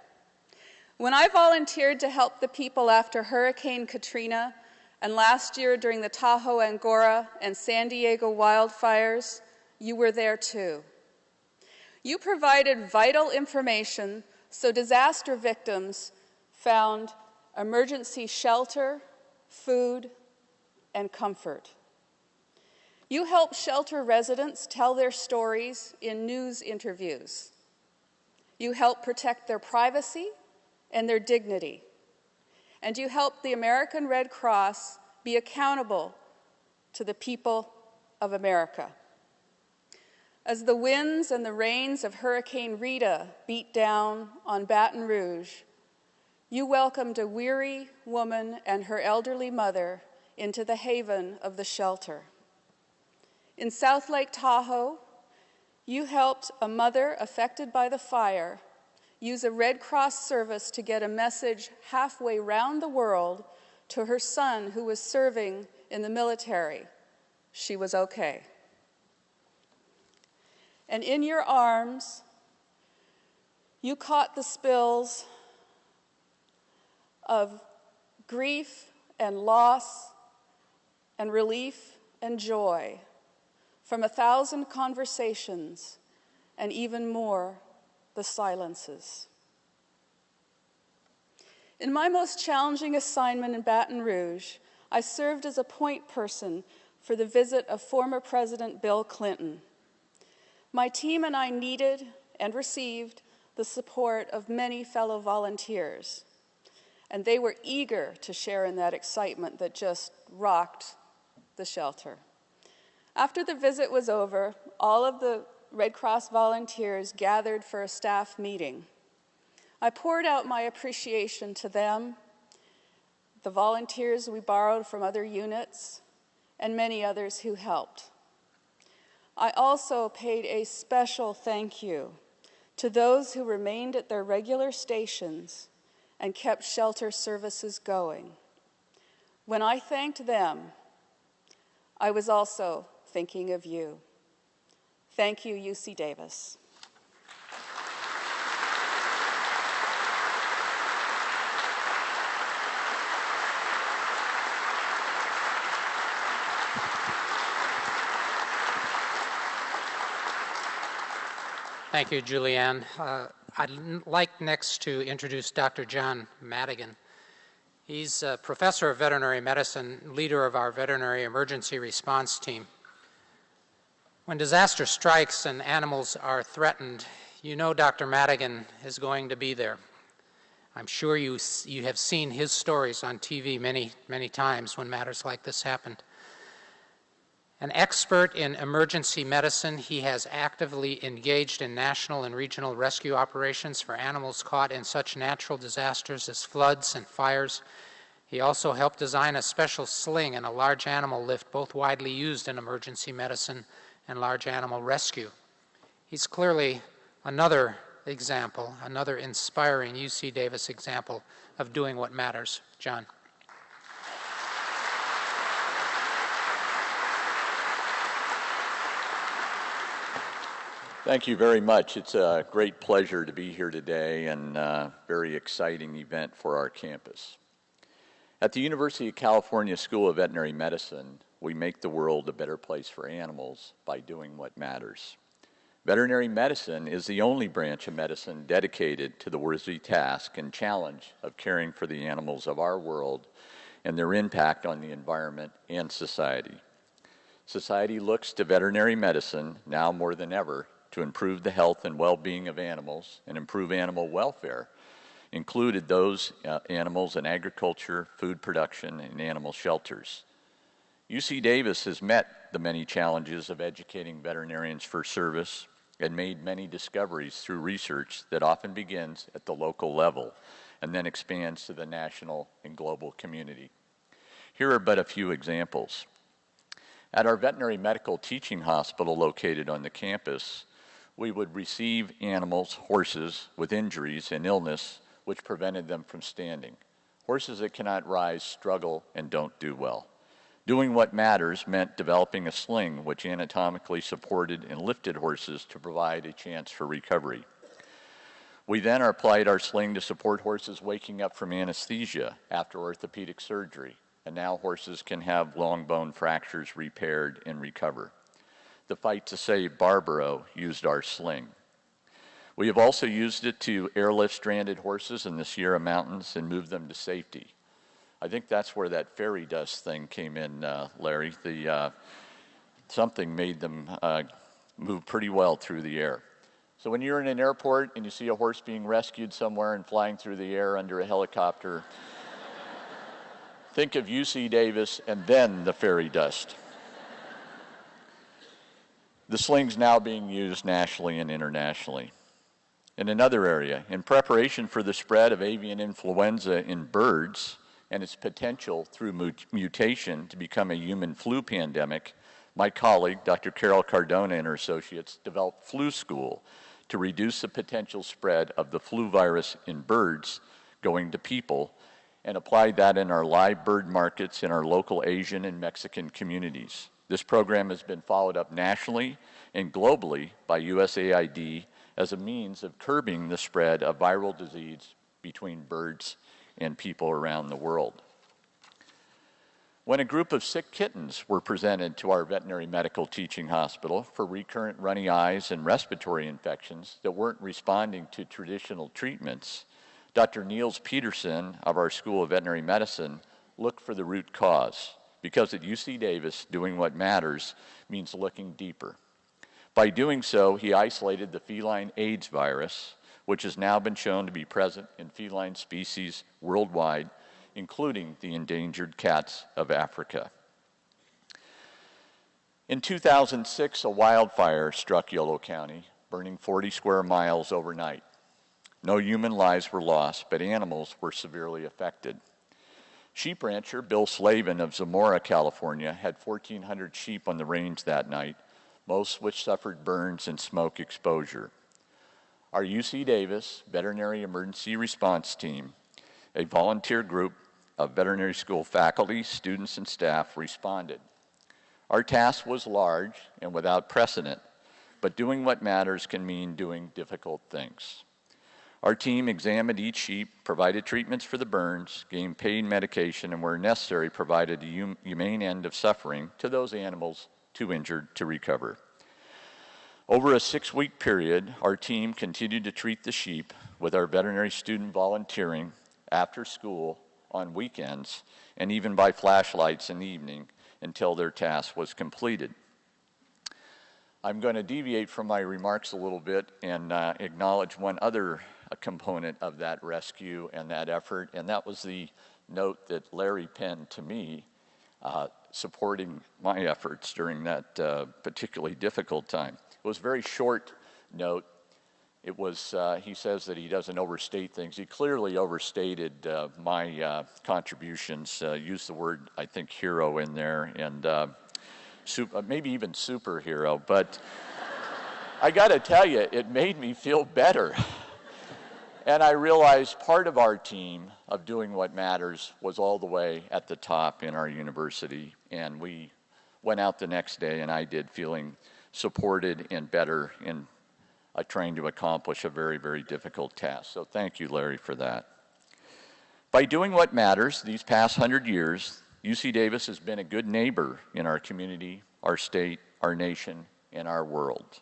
When I volunteered to help the people after Hurricane Katrina, and last year during the Tahoe, Angora, and San Diego wildfires, you were there too. You provided vital information so disaster victims found emergency shelter, food, and comfort. You helped shelter residents tell their stories in news interviews. You helped protect their privacy and their dignity. And you helped the American Red Cross be accountable to the people of America. As the winds and the rains of Hurricane Rita beat down on Baton Rouge, you welcomed a weary woman and her elderly mother into the haven of the shelter. In South Lake Tahoe, you helped a mother affected by the fire use a Red Cross service to get a message halfway round the world to her son who was serving in the military. She was okay. And in your arms, you caught the spills of grief and loss and relief and joy from 1,000 conversations, and even more, the silences. In my most challenging assignment in Baton Rouge, I served as a point person for the visit of former President Bill Clinton. My team and I needed and received the support of many fellow volunteers, and they were eager to share in that excitement that just rocked the shelter. After the visit was over, all of the Red Cross volunteers gathered for a staff meeting. I poured out my appreciation to them, the volunteers we borrowed from other units, and many others who helped. I also paid a special thank you to those who remained at their regular stations and kept shelter services going. When I thanked them, I was also thinking of you. Thank you, UC Davis. Thank you, Julianne. I'd like next to introduce Dr. John Madigan. He's a professor of veterinary medicine, leader of our veterinary emergency response team. When disaster strikes and animals are threatened, you know Dr. Madigan is going to be there. I'm sure you have seen his stories on TV many, many times when matters like this happened. An expert in emergency medicine, he has actively engaged in national and regional rescue operations for animals caught in such natural disasters as floods and fires. He also helped design a special sling and a large animal lift, both widely used in emergency medicine and large animal rescue. He's clearly another example, another inspiring UC Davis example of doing what matters. John. Thank you very much. It's a great pleasure to be here today and a very exciting event for our campus. At the University of California School of Veterinary Medicine, we make the world a better place for animals by doing what matters. Veterinary medicine is the only branch of medicine dedicated to the worthy task and challenge of caring for the animals of our world and their impact on the environment and society. Society looks to veterinary medicine now more than ever to improve the health and well-being of animals and improve animal welfare, included those animals in agriculture, food production, and animal shelters. UC Davis has met the many challenges of educating veterinarians for service and made many discoveries through research that often begins at the local level and then expands to the national and global community. Here are but a few examples. At our veterinary medical teaching hospital located on the campus, we would receive animals, horses, with injuries and illness which prevented them from standing. Horses that cannot rise struggle and don't do well. Doing what matters meant developing a sling which anatomically supported and lifted horses to provide a chance for recovery. We then applied our sling to support horses waking up from anesthesia after orthopedic surgery, and now horses can have long bone fractures repaired and recover. The fight to save Barbaro used our sling. We have also used it to airlift stranded horses in the Sierra Mountains and move them to safety. I think that's where that fairy dust thing came in, Larry. Something made them move pretty well through the air. So when you're in an airport and you see a horse being rescued somewhere and flying through the air under a helicopter, think of UC Davis and then the fairy dust. The sling's now being used nationally and internationally. In another area, in preparation for the spread of avian influenza in birds and its potential through mutation to become a human flu pandemic, my colleague, Dr. Carol Cardona and her associates, developed Flu School to reduce the potential spread of the flu virus in birds going to people, and applied that in our live bird markets in our local Asian and Mexican communities. This program has been followed up nationally and globally by USAID as a means of curbing the spread of viral disease between birds and people around the world. When a group of sick kittens were presented to our veterinary medical teaching hospital for recurrent runny eyes and respiratory infections that weren't responding to traditional treatments, Dr. Niels Peterson of our School of Veterinary Medicine looked for the root cause, because at UC Davis, doing what matters means looking deeper. By doing so, he isolated the feline AIDS virus, which has now been shown to be present in feline species worldwide, including the endangered cats of Africa. In 2006, a wildfire struck Yolo County, burning 40 square miles overnight. No human lives were lost, but animals were severely affected. Sheep rancher Bill Slavin of Zamora, California, had 1,400 sheep on the range that night, most which suffered burns and smoke exposure. Our UC Davis Veterinary Emergency Response Team, a volunteer group of veterinary school faculty, students, and staff, responded. Our task was large and without precedent, but doing what matters can mean doing difficult things. Our team examined each sheep, provided treatments for the burns, gave pain medication, and where necessary, provided a humane end of suffering to those animals too injured to recover. Over a 6-week period, our team continued to treat the sheep with our veterinary student volunteering after school, on weekends, and even by flashlights in the evening until their task was completed. I'm going to deviate from my remarks a little bit and acknowledge one other component of that rescue and that effort, and that was the note that Larry penned to me supporting my efforts during that particularly difficult time. It was a very short note. It was, he says that he doesn't overstate things. He clearly overstated my contributions, used the word, I think, hero in there, and maybe even superhero. But I got to tell you, it made me feel better. And I realized part of our team of doing what matters was all the way at the top in our university. And we went out the next day, and I did, feeling supported and better in trying to accomplish a very, very difficult task. So thank you, Larry, for that. By doing what matters these past 100 years, UC Davis has been a good neighbor in our community, our state, our nation, and our world.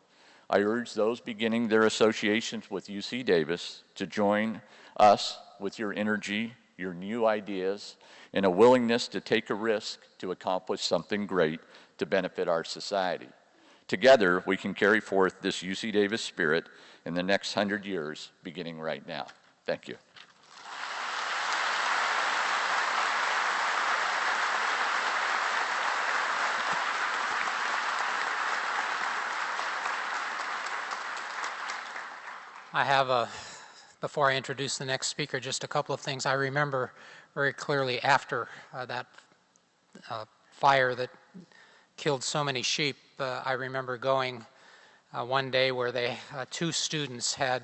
I urge those beginning their associations with UC Davis to join us with your energy, your new ideas, and a willingness to take a risk to accomplish something great to benefit our society. Together, we can carry forth this UC Davis spirit in the next 100 years, beginning right now. Thank you. I have, before I introduce the next speaker, just a couple of things I remember very clearly after that fire that killed so many sheep. I remember going one day where two students had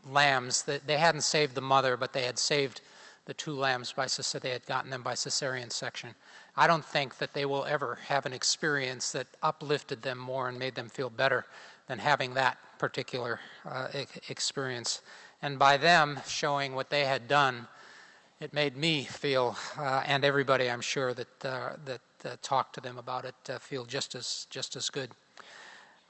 lambs. They hadn't saved the mother, but they had saved the two lambs they had gotten them by cesarean section. I don't think that they will ever have an experience that uplifted them more and made them feel better than having that particular experience. And by them showing what they had done, it made me feel, and everybody I'm sure that talked to them about it, feel just as good.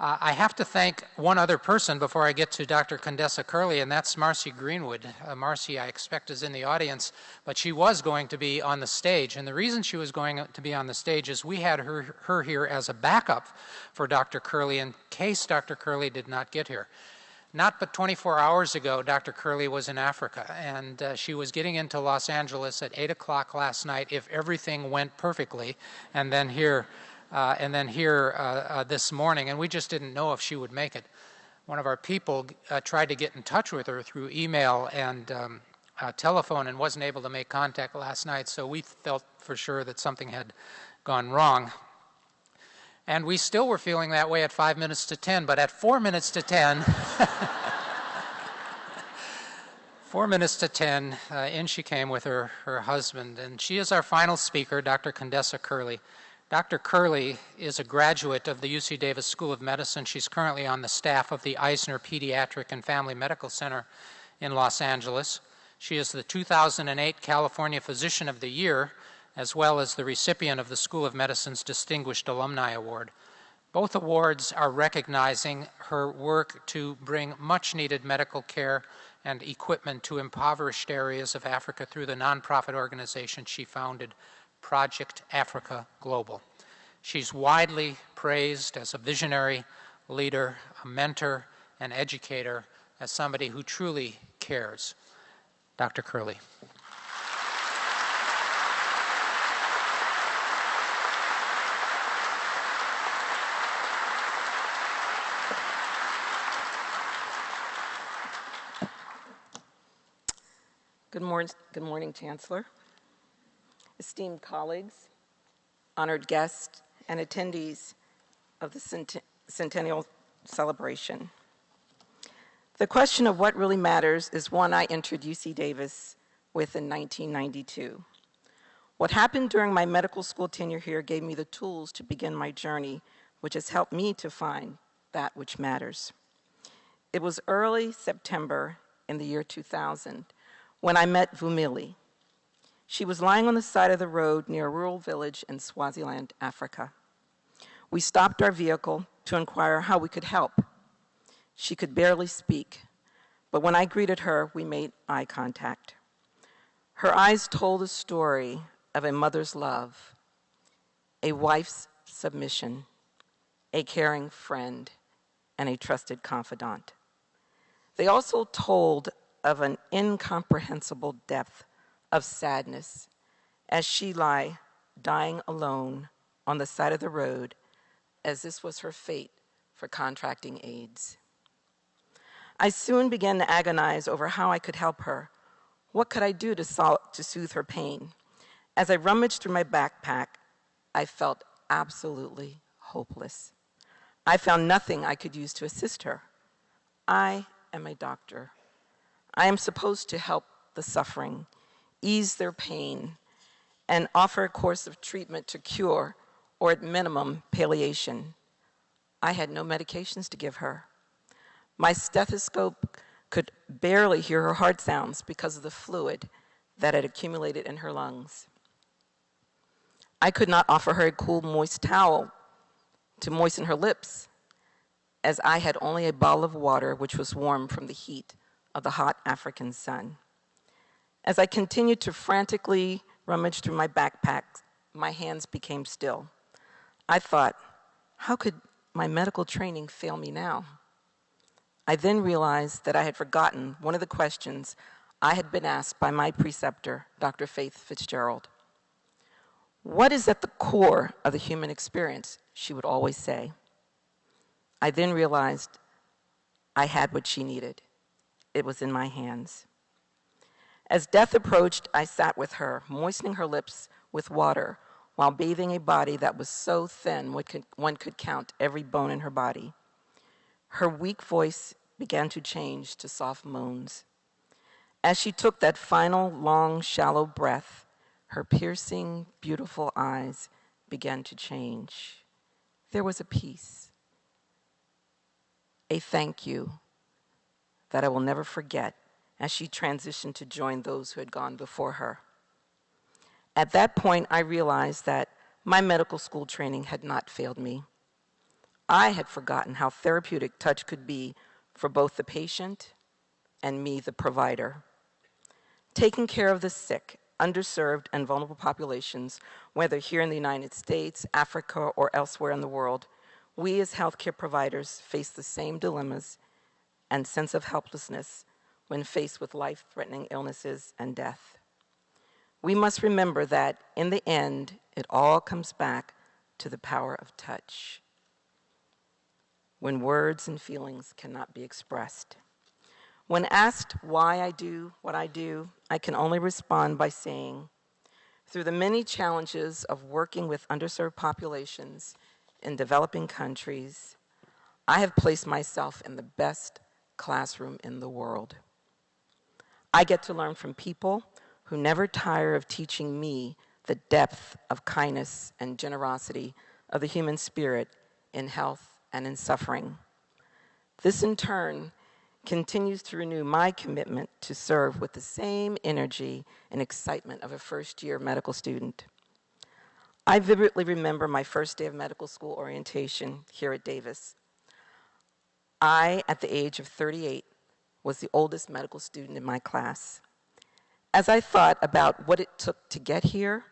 I have to thank one other person before I get to Dr. Condessa Curley, and that's Marcy Greenwood. Marcy, I expect, is in the audience, but she was going to be on the stage. And the reason she was going to be on the stage is we had her here as a backup for Dr. Curley in case Dr. Curley did not get here. Not but 24 hours ago, Dr. Curley was in Africa, and she was getting into Los Angeles at 8 o'clock last night if everything went perfectly, and then here this morning, and we just didn't know if she would make it. One of our people tried to get in touch with her through email and telephone and wasn't able to make contact last night, so we felt for sure that something had gone wrong. And we still were feeling that way at 5 minutes to 10, but at 4 minutes to 10, 4 minutes to 10, in she came with her husband, and she is our final speaker, Dr. Condessa Curley. Dr. Curley is a graduate of the UC Davis School of Medicine. She's currently on the staff of the Eisner Pediatric and Family Medical Center in Los Angeles. She is the 2008 California Physician of the Year, as well as the recipient of the School of Medicine's Distinguished Alumni Award. Both awards are recognizing her work to bring much-needed medical care and equipment to impoverished areas of Africa through the nonprofit organization she founded, Project Africa Global. She's widely praised as a visionary leader, a mentor, an educator, as somebody who truly cares. Dr. Curley. Good morning, Chancellor, esteemed colleagues, honored guests, and attendees of the Centennial celebration. The question of what really matters is one I entered UC Davis with in 1992. What happened during my medical school tenure here gave me the tools to begin my journey, which has helped me to find that which matters. It was early September in the year 2000 when I met Vumili. She was lying on the side of the road near a rural village in Swaziland, Africa. We stopped our vehicle to inquire how we could help. She could barely speak, but when I greeted her, we made eye contact. Her eyes told a story of a mother's love, a wife's submission, a caring friend, and a trusted confidant. They also told of an incomprehensible depth of sadness as she lay dying alone on the side of the road, as this was her fate for contracting AIDS. I soon began to agonize over how I could help her. What could I do to soothe her pain? As I rummaged through my backpack, I felt absolutely hopeless. I found nothing I could use to assist her. I am a doctor. I am supposed to help the suffering, ease their pain, and offer a course of treatment to cure, or at minimum, palliation. I had no medications to give her. My stethoscope could barely hear her heart sounds because of the fluid that had accumulated in her lungs. I could not offer her a cool, moist towel to moisten her lips, as I had only a bottle of water which was warm from the heat of the hot African sun. As I continued to frantically rummage through my backpack, my hands became still. I thought, how could my medical training fail me now? I then realized that I had forgotten one of the questions I had been asked by my preceptor, Dr. Faith Fitzgerald. What is at the core of the human experience, she would always say. I then realized I had what she needed. It was in my hands. As death approached, I sat with her, moistening her lips with water while bathing a body that was so thin one could count every bone in her body. Her weak voice began to change to soft moans. As she took that final, long, shallow breath, her piercing, beautiful eyes began to change. There was a peace, a thank you that I will never forget as she transitioned to join those who had gone before her. At that point, I realized that my medical school training had not failed me. I had forgotten how therapeutic touch could be for both the patient and me, the provider. Taking care of the sick, underserved, and vulnerable populations, whether here in the United States, Africa, or elsewhere in the world, we as healthcare providers face the same dilemmas and sense of helplessness when faced with life-threatening illnesses and death. We must remember that, in the end, it all comes back to the power of touch, when words and feelings cannot be expressed. When asked why I do what I do, I can only respond by saying, through the many challenges of working with underserved populations in developing countries, I have placed myself in the best classroom in the world. I get to learn from people who never tire of teaching me the depth of kindness and generosity of the human spirit in health and in suffering. This, in turn, continues to renew my commitment to serve with the same energy and excitement of a first-year medical student. I vividly remember my first day of medical school orientation here at Davis. I, at the age of 38, was the oldest medical student in my class. As I thought about what it took to get here,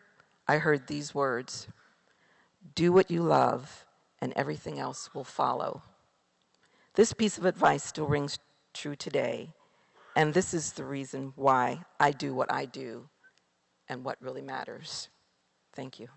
I heard these words: do what you love, and everything else will follow. This piece of advice still rings true today, and this is the reason why I do what I do and what really matters. Thank you.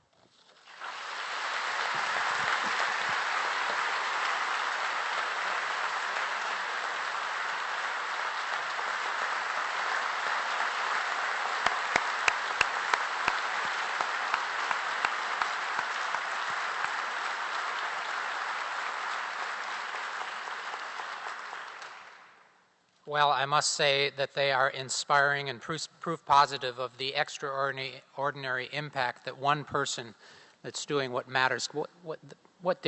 Well, I must say that they are inspiring and proof positive of the extraordinary impact that one person that's doing what matters, what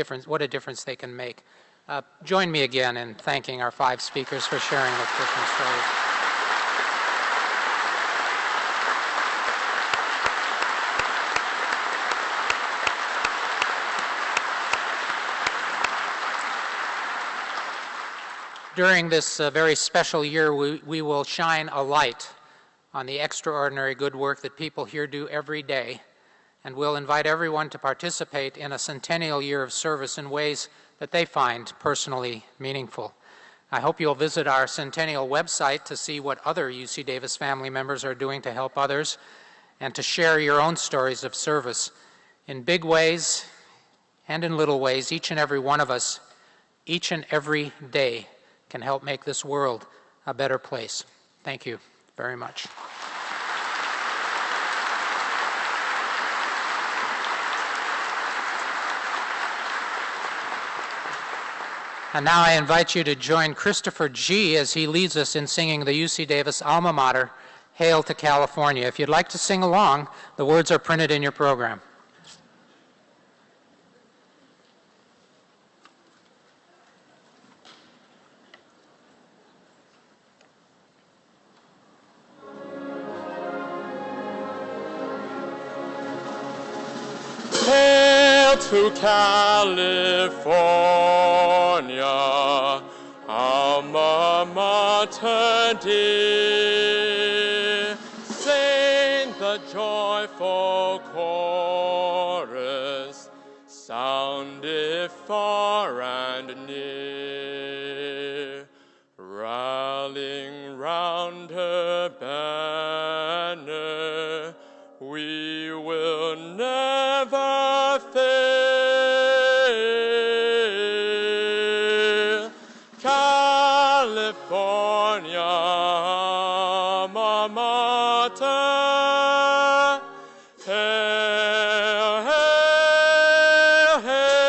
a difference they can make. Join me again in thanking our 5 speakers for sharing their different stories. During this very special year, we will shine a light on the extraordinary good work that people here do every day, and we'll invite everyone to participate in a centennial year of service in ways that they find personally meaningful. I hope you'll visit our Centennial website to see what other UC Davis family members are doing to help others and to share your own stories of service. In big ways and in little ways, each and every one of us, each and every day, can help make this world a better place. Thank you very much. And now I invite you to join Christopher G. as he leads us in singing the UC Davis alma mater, Hail to California. If you'd like to sing along, the words are printed in your program. Hail to California, alma mater dear. Sing the joyful chorus, soundeth far and near, rallying round her banner, we will never fail. California, alma mater, hail, hail, hail.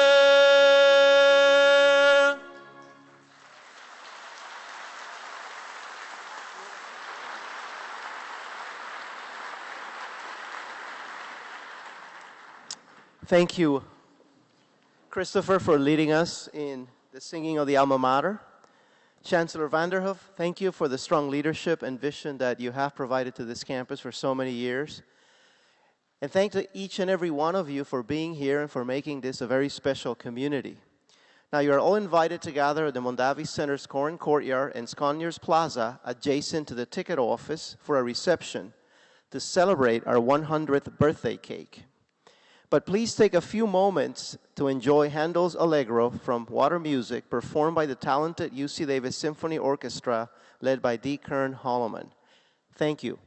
Thank you, Christopher, for leading us in the singing of the Alma Mater. Chancellor Vanderhoef, thank you for the strong leadership and vision that you have provided to this campus for so many years. And thank to each and every one of you for being here and for making this a very special community. Now, you are all invited to gather at the Mondavi Center's Corn Courtyard and Sconiers Plaza, adjacent to the ticket office, for a reception to celebrate our 100th birthday cake. But please take a few moments to enjoy Handel's Allegro from Water Music, performed by the talented UC Davis Symphony Orchestra, led by D. Kern Holloman. Thank you.